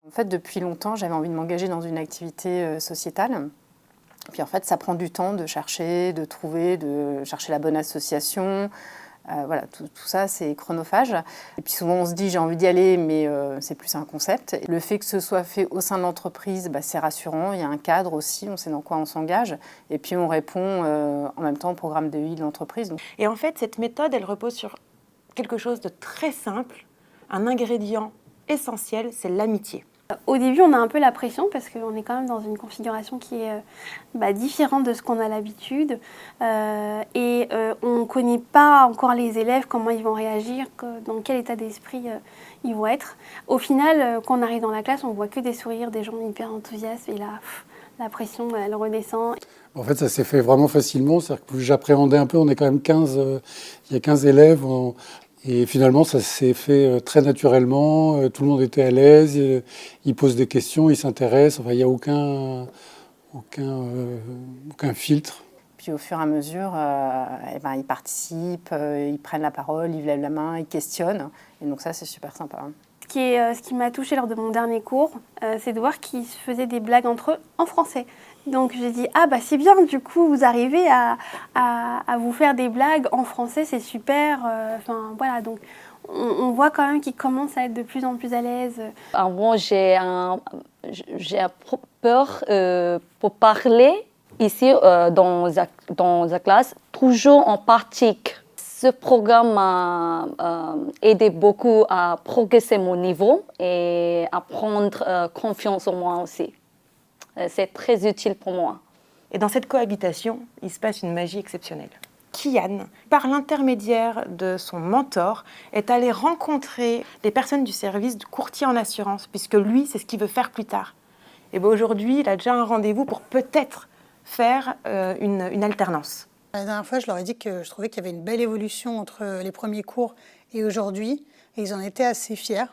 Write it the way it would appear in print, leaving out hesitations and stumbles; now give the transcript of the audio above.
En fait, depuis longtemps, j'avais envie de m'engager dans une activité sociétale. Puis en fait, ça prend du temps de chercher, de trouver, de chercher la bonne association. Voilà, tout ça, c'est chronophage. Et puis souvent, on se dit, j'ai envie d'y aller, mais c'est plus un concept. Le fait que ce soit fait au sein de l'entreprise, c'est rassurant. Il y a un cadre aussi, on sait dans quoi on s'engage. Et puis, on répond en même temps au programme de vie de l'entreprise. Et en fait, cette méthode, elle repose sur quelque chose de très simple, un ingrédient essentiel, c'est l'amitié. Au début, on a un peu la pression parce qu'on est quand même dans une configuration qui est différente de ce qu'on a l'habitude et on ne connaît pas encore les élèves, comment ils vont réagir, dans quel état d'esprit ils vont être. Au final, quand on arrive dans la classe, on ne voit que des sourires, des gens hyper enthousiastes et là, la pression, elle redescend. En fait, ça s'est fait vraiment facilement, c'est-à-dire que j'appréhendais un peu, on est quand même 15, il y a 15 élèves. Et finalement, ça s'est fait très naturellement, tout le monde était à l'aise, ils posent des questions, ils s'intéressent, enfin, il n'y a aucun filtre. Puis au fur et à mesure, ils participent, ils prennent la parole, ils lèvent la main, ils questionnent. Et donc ça, c'est super sympa. Ce qui m'a touchée lors de mon dernier cours, c'est de voir qu'ils se faisaient des blagues entre eux en français. Donc j'ai dit, c'est bien, du coup, vous arrivez à vous faire des blagues en français, c'est super. Voilà, donc on voit quand même qu'ils commencent à être de plus en plus à l'aise. Avant, j'ai peur pour parler ici dans la classe, toujours en pratique. Ce programme m'a aidé beaucoup à progresser mon niveau et à prendre confiance en moi aussi. C'est très utile pour moi. Et dans cette cohabitation, il se passe une magie exceptionnelle. Kian, par l'intermédiaire de son mentor, est allé rencontrer des personnes du service de courtier en assurance, puisque lui, c'est ce qu'il veut faire plus tard. Et aujourd'hui, il a déjà un rendez-vous pour peut-être faire une alternance. La dernière fois, je leur ai dit que je trouvais qu'il y avait une belle évolution entre les premiers cours et aujourd'hui, et ils en étaient assez fiers.